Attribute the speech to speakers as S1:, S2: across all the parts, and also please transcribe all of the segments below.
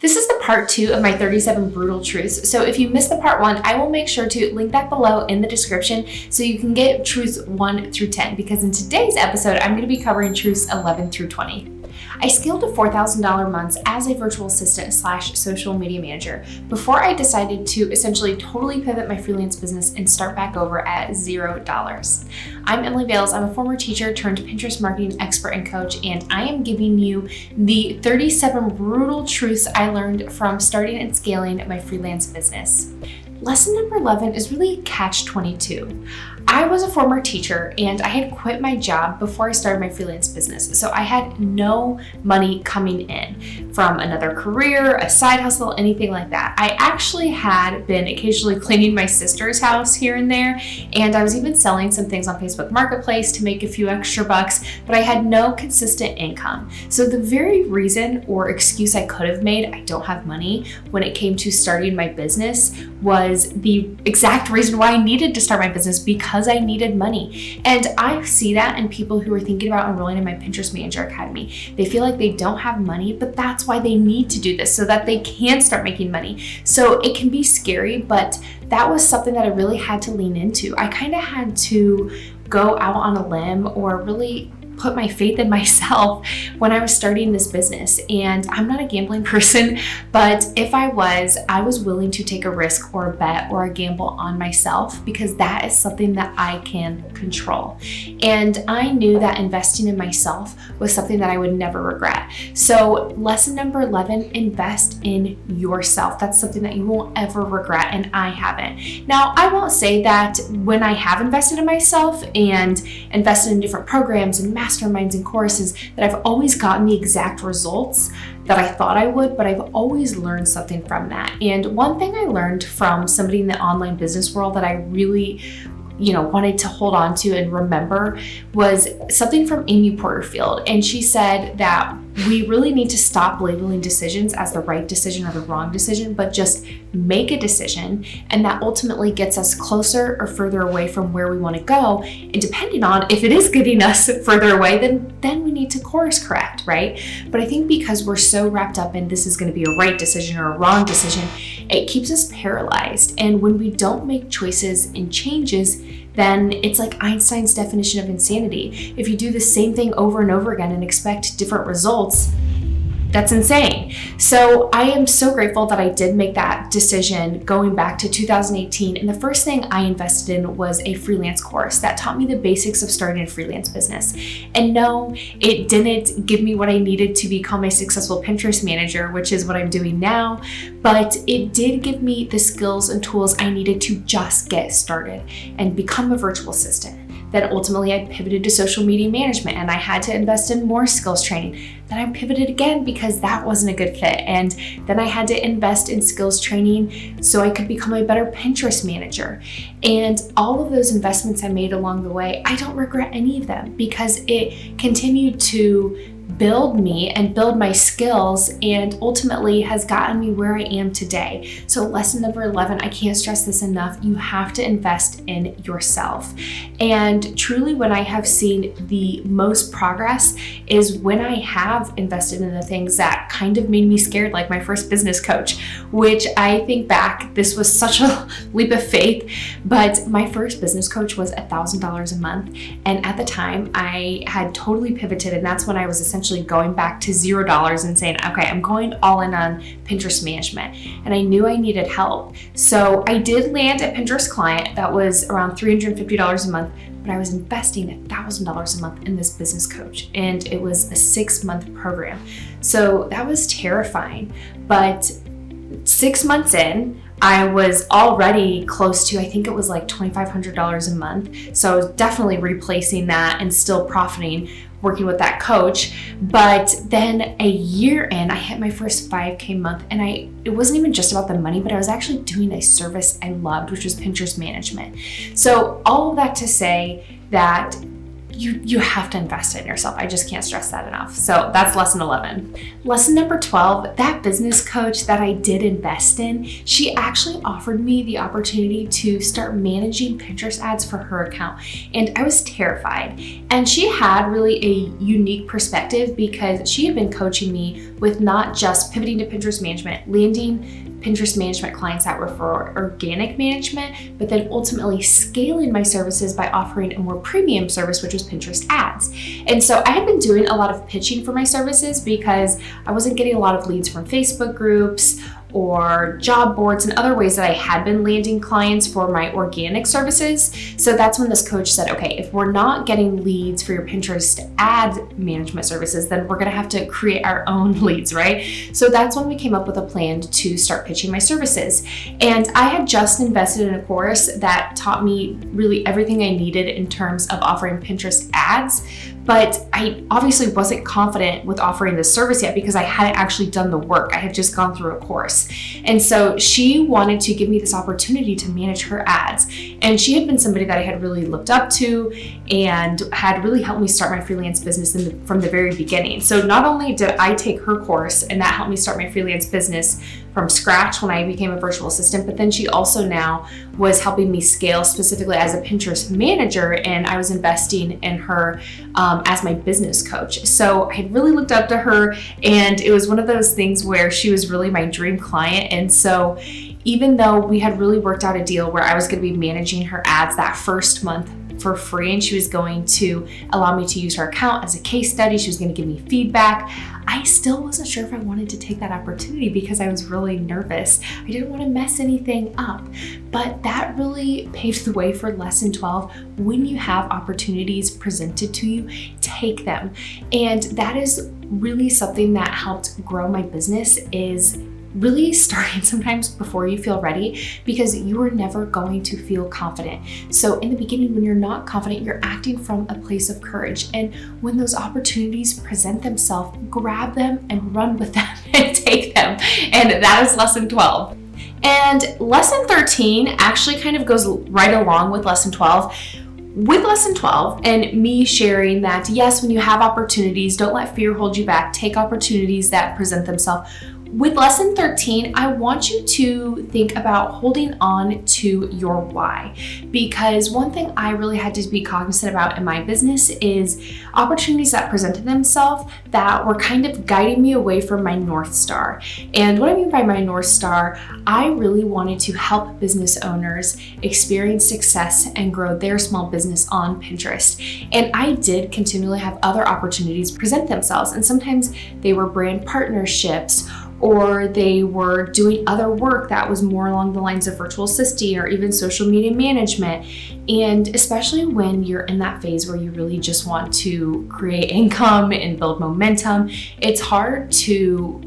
S1: This is the part 2 of my 37 brutal truths. So if you missed the part 1, I will make sure to link that below in the description so you can get truths 1 through 10, because in today's episode, I'm going to be covering truths 11 through 20. I scaled to $4,000 months as a virtual assistant / social media manager before I decided to essentially totally pivot my freelance business and start back over at $0. I'm Emily Bales. I'm a former teacher turned Pinterest marketing expert and coach, and I am giving you the 37 brutal truths I learned from starting and scaling my freelance business. Lesson number 11 is really catch-22. I was a former teacher and I had quit my job before I started my freelance business. So I had no money coming in from another career, a side hustle, anything like that. I actually had been occasionally cleaning my sister's house here and there, and I was even selling some things on Facebook Marketplace to make a few extra bucks, but I had no consistent income. So the very reason or excuse I could have made, I don't have money, when it came to starting my business was the exact reason why I needed to start my business, because I needed money. And I see that in people who are thinking about enrolling in my Pinterest Manager Academy. They feel like they don't have money, but that's why they need to do this, so that they can start making money. So it can be scary, but that was something that I really had to lean into. I kind of had to go out on a limb or really put my faith in myself when I was starting this business. And I'm not a gambling person, but if I was willing to take a risk or a bet or a gamble on myself, because that is something that I can control. And I knew that investing in myself was something that I would never regret. So lesson number 11, invest in yourself. That's something that you won't ever regret, and I haven't. Now, I won't say that when I have invested in myself and invested in different programs and masterminds and courses that I've always gotten the exact results that I thought I would, but I've always learned something from that. And one thing I learned from somebody in the online business world that I really wanted to hold on to and remember was something from Amy Porterfield. And she said that we really need to stop labeling decisions as the right decision or the wrong decision, but just make a decision. And that ultimately gets us closer or further away from where we want to go. And depending on if it is getting us further away, then we need to course correct, right? But I think because we're so wrapped up in this is going to be a right decision or a wrong decision, it keeps us paralyzed. And when we don't make choices and changes, then it's like Einstein's definition of insanity. If you do the same thing over and over again and expect different results, that's insane. So I am so grateful that I did make that decision going back to 2018. And the first thing I invested in was a freelance course that taught me the basics of starting a freelance business. And no, it didn't give me what I needed to become a successful Pinterest manager, which is what I'm doing now, but it did give me the skills and tools I needed to just get started and become a virtual assistant. Then ultimately I pivoted to social media management, and I had to invest in more skills training. Then I pivoted again because that wasn't a good fit. And then I had to invest in skills training so I could become a better Pinterest manager. And all of those investments I made along the way, I don't regret any of them, because it continued to build me and build my skills, and ultimately has gotten me where I am today. So lesson number 11, I can't stress this enough. You have to invest in yourself. And truly, when I have seen the most progress is when I have invested in the things that kind of made me scared, like my first business coach, which I think back, this was such a leap of faith, but my first business coach was $1,000 a month. And at the time I had totally pivoted, and that's when I was essentially going back to $0 and saying, okay, I'm going all in on Pinterest management. And I knew I needed help. So I did land a Pinterest client that was around $350 a month, but I was investing $1,000 a month in this business coach. And it was a 6-month program. So that was terrifying. But 6 months in, I was already close to, I think it was like $2,500 a month. So I was definitely replacing that and still profiting working with that coach. But then a year in, I hit my first 5K month, and it wasn't even just about the money, but I was actually doing a service I loved, which was Pinterest management. So all of that to say that you have to invest in yourself. I just can't stress that enough. So that's lesson 11. Lesson number 12, that business coach that I did invest in, she actually offered me the opportunity to start managing Pinterest ads for her account. And I was terrified. And she had really a unique perspective because she had been coaching me with not just pivoting to Pinterest management, landing Pinterest management clients that were for organic management, but then ultimately scaling my services by offering a more premium service, which was Pinterest ads. And so I had been doing a lot of pitching for my services because I wasn't getting a lot of leads from Facebook groups or job boards and other ways that I had been landing clients for my organic services. So that's when this coach said, okay, if we're not getting leads for your Pinterest ad management services, then we're gonna have to create our own leads, right? So that's when we came up with a plan to start pitching my services. And I had just invested in a course that taught me really everything I needed in terms of offering Pinterest ads, but I obviously wasn't confident with offering this service yet because I hadn't actually done the work. I had just gone through a course. And so she wanted to give me this opportunity to manage her ads. And she had been somebody that I had really looked up to and had really helped me start my freelance business from the very beginning. So not only did I take her course and that helped me start my freelance business from scratch when I became a virtual assistant, but then she also now was helping me scale specifically as a Pinterest manager, and I was investing in her as my business coach. So I had really looked up to her, and it was one of those things where she was really my dream client. And so even though we had really worked out a deal where I was going to be managing her ads that first month for free, and she was going to allow me to use her account as a case study, she was going to give me feedback, I still wasn't sure if I wanted to take that opportunity because I was really nervous. I didn't want to mess anything up. But that really paved the way for lesson 12. When you have opportunities presented to you, take them. And that is really something that helped grow my business, is really starting sometimes before you feel ready, because you are never going to feel confident. So in the beginning, when you're not confident, you're acting from a place of courage. And when those opportunities present themselves, grab them and run with them and take them. And that is lesson 12. And lesson 13 actually kind of goes right along with lesson 12. With lesson 12 and me sharing that, yes, when you have opportunities, don't let fear hold you back. Take opportunities that present themselves. With lesson 13, I want you to think about holding on to your why, because one thing I really had to be cognizant about in my business is opportunities that presented themselves that were kind of guiding me away from my North Star. And what I mean by my North Star, I really wanted to help business owners experience success and grow their small business on Pinterest. And I did continually have other opportunities present themselves, and sometimes they were brand partnerships, or they were doing other work that was more along the lines of virtual assisting or even social media management. And especially when you're in that phase where you really just want to create income and build momentum, it's hard to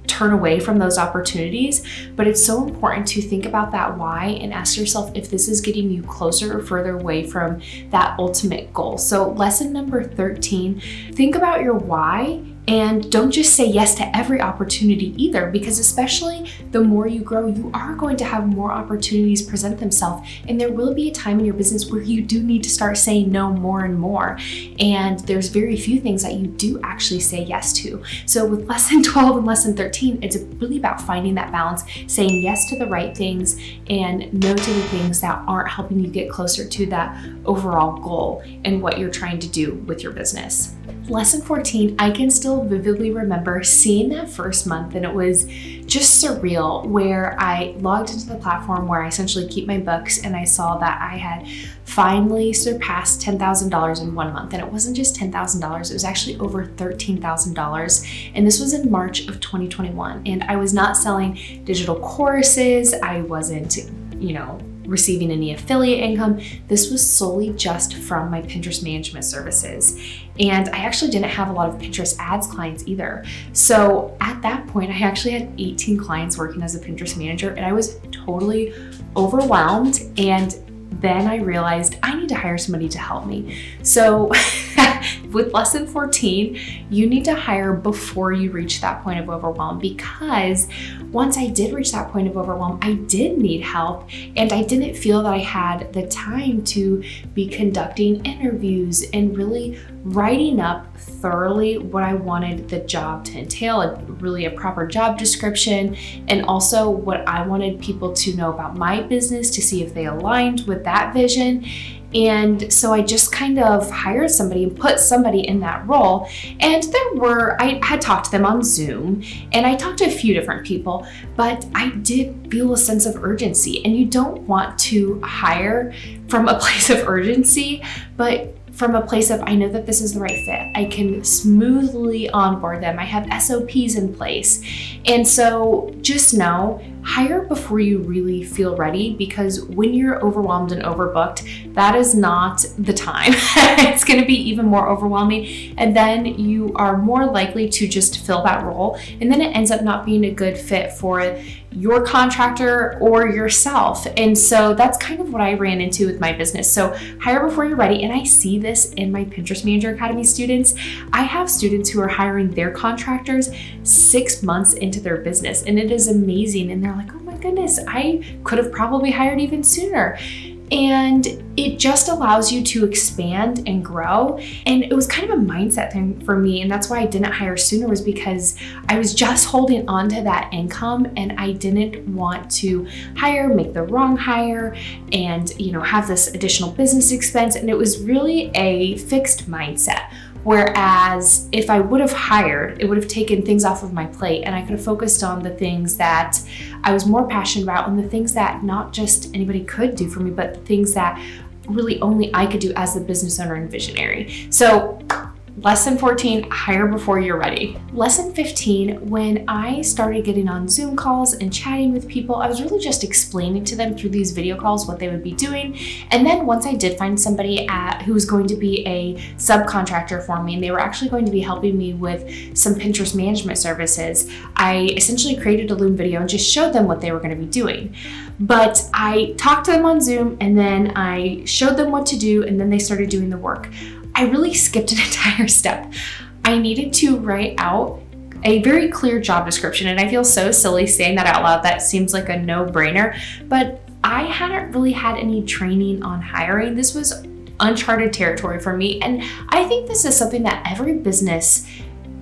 S1: turn away from those opportunities, but it's so important to think about that why and ask yourself if this is getting you closer or further away from that ultimate goal. So lesson number 13, think about your why. And don't just say yes to every opportunity either, because especially the more you grow, you are going to have more opportunities present themselves. And there will be a time in your business where you do need to start saying no more and more. And there's very few things that you do actually say yes to. So with lesson 12 and lesson 13, it's really about finding that balance, saying yes to the right things and no to the things that aren't helping you get closer to that overall goal and what you're trying to do with your business. Lesson 14, I can still vividly remember seeing that first month, and it was just surreal, where I logged into the platform where I essentially keep my books, and I saw that I had finally surpassed $10,000 in 1 month. And it wasn't just $10,000, it was actually over $13,000. And this was in March of 2021. And I was not selling digital courses. I wasn't, receiving any affiliate income. This was solely just from my Pinterest management services. And I actually didn't have a lot of Pinterest ads clients either. So at that point, I actually had 18 clients working as a Pinterest manager, and I was totally overwhelmed. And then I realized I need to hire somebody to help me. So with lesson 14, you need to hire before you reach that point of overwhelm, because once I did reach that point of overwhelm, I did need help, and I didn't feel that I had the time to be conducting interviews and really writing up thoroughly what I wanted the job to entail, really a proper job description, and also what I wanted people to know about my business to see if they aligned with that vision. And so I just kind of hired somebody and put somebody in that role. And I had talked to them on Zoom, and I talked to a few different people, but I did feel a sense of urgency. And you don't want to hire from a place of urgency, but from a place of, I know that this is the right fit. I can smoothly onboard them. I have SOPs in place. And so just know, hire before you really feel ready, because when you're overwhelmed and overbooked, that is not the time. It's going to be even more overwhelming. And then you are more likely to just fill that role. And then it ends up not being a good fit for your contractor or yourself. And so that's kind of what I ran into with my business. So hire before you're ready. And I see this in my Pinterest Manager Academy students. I have students who are hiring their contractors 6 months into their business, and it is amazing. And they're like, oh my goodness, I could have probably hired even sooner. And it just allows you to expand and grow. And it was kind of a mindset thing for me. And that's why I didn't hire sooner, was because I was just holding on to that income, and I didn't want to make the wrong hire, and have this additional business expense. And it was really a fixed mindset. Whereas if I would have hired, it would have taken things off of my plate, and I could have focused on the things that I was more passionate about, and the things that not just anybody could do for me, but the things that really only I could do as the business owner and visionary. So lesson 14, hire before you're ready. Lesson 15, when I started getting on Zoom calls and chatting with people, I was really just explaining to them through these video calls what they would be doing. And then once I did find somebody who was going to be a subcontractor for me, and they were actually going to be helping me with some Pinterest management services, I essentially created a Loom video and just showed them what they were going to be doing. But I talked to them on Zoom, and then I showed them what to do, and then they started doing the work. I really skipped an entire step. I needed to write out a very clear job description, and I feel so silly saying that out loud. That seems like a no-brainer, but I hadn't really had any training on hiring. This was uncharted territory for me, and I think this is something that every business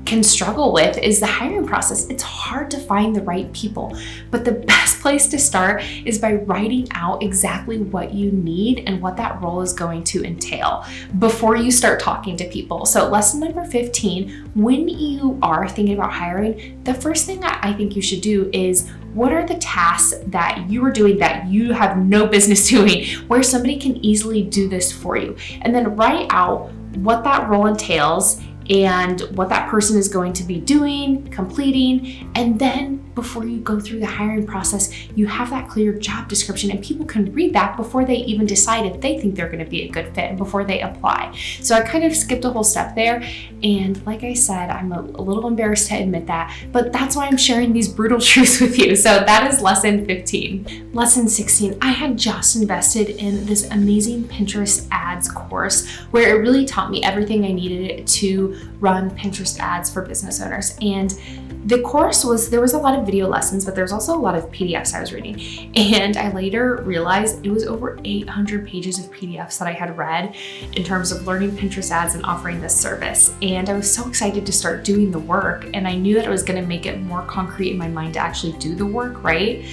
S1: can struggle with, is the hiring process. It's hard to find the right people, but the best place to start is by writing out exactly what you need and what that role is going to entail before you start talking to people. So lesson number 15, when you are thinking about hiring, the first thing I think you should do is, what are the tasks that you are doing that you have no business doing, where somebody can easily do this for you? And then write out what that role entails and what that person is going to be doing, completing. And then before you go through the hiring process, you have that clear job description, and people can read that before they even decide if they think they're going to be a good fit and before they apply. So I kind of skipped a whole step there. And like I said, I'm a little embarrassed to admit that, but that's why I'm sharing these brutal truths with you. So that is lesson 15. Lesson 16, I had just invested in this amazing Pinterest ads course where it really taught me everything I needed to run Pinterest ads for business owners. And the course there was a lot of video lessons, but there was also a lot of PDFs I was reading. And I later realized it was over 800 pages of PDFs that I had read in terms of learning Pinterest ads and offering this service. And I was so excited to start doing the work. And I knew that it was going to make it more concrete in my mind to actually do the work, right?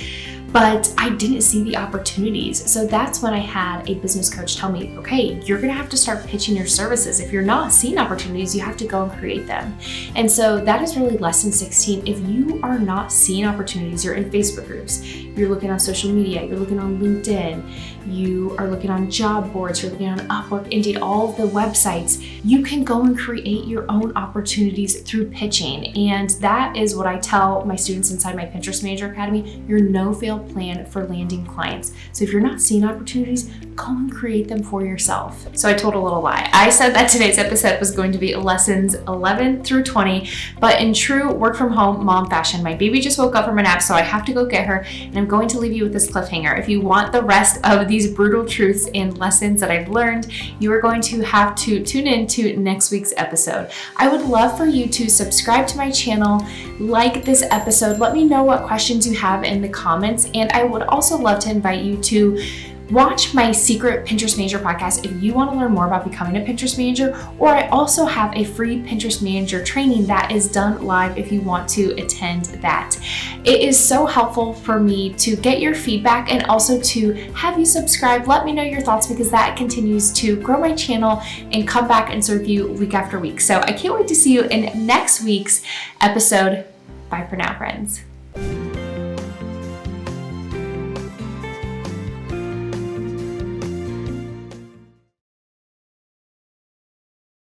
S1: But I didn't see the opportunities. So that's when I had a business coach tell me, okay, you're gonna have to start pitching your services. If you're not seeing opportunities, you have to go and create them. And so that is really lesson 16. If you are not seeing opportunities, you're in Facebook groups, you're looking on social media, you're looking on LinkedIn, you are looking on job boards, you're looking on Upwork, Indeed, all of the websites, you can go and create your own opportunities through pitching. And that is what I tell my students inside my Pinterest Manager Academy, your no-fail plan for landing clients. So if you're not seeing opportunities, go and create them for yourself. So I told a little lie. I said that today's episode was going to be lessons 11 through 20, but in true work from home mom fashion, my baby just woke up from a nap, so I have to go get her, and I'm going to leave you with this cliffhanger. If you want the rest of these brutal truths and lessons that I've learned, you are going to have to tune in to next week's episode. I would love for you to subscribe to my channel, like this episode, let me know what questions you have in the comments, and I would also love to invite you to Watch my Secret Pinterest Manager podcast if you want to learn more about becoming a Pinterest manager, or I also have a free Pinterest manager training that is done live if you want to attend that. It is so helpful for me to get your feedback and also to have you subscribe. Let me know your thoughts because that continues to grow my channel and come back and serve you week after week. So I can't wait to see you in next week's episode. Bye for now, friends.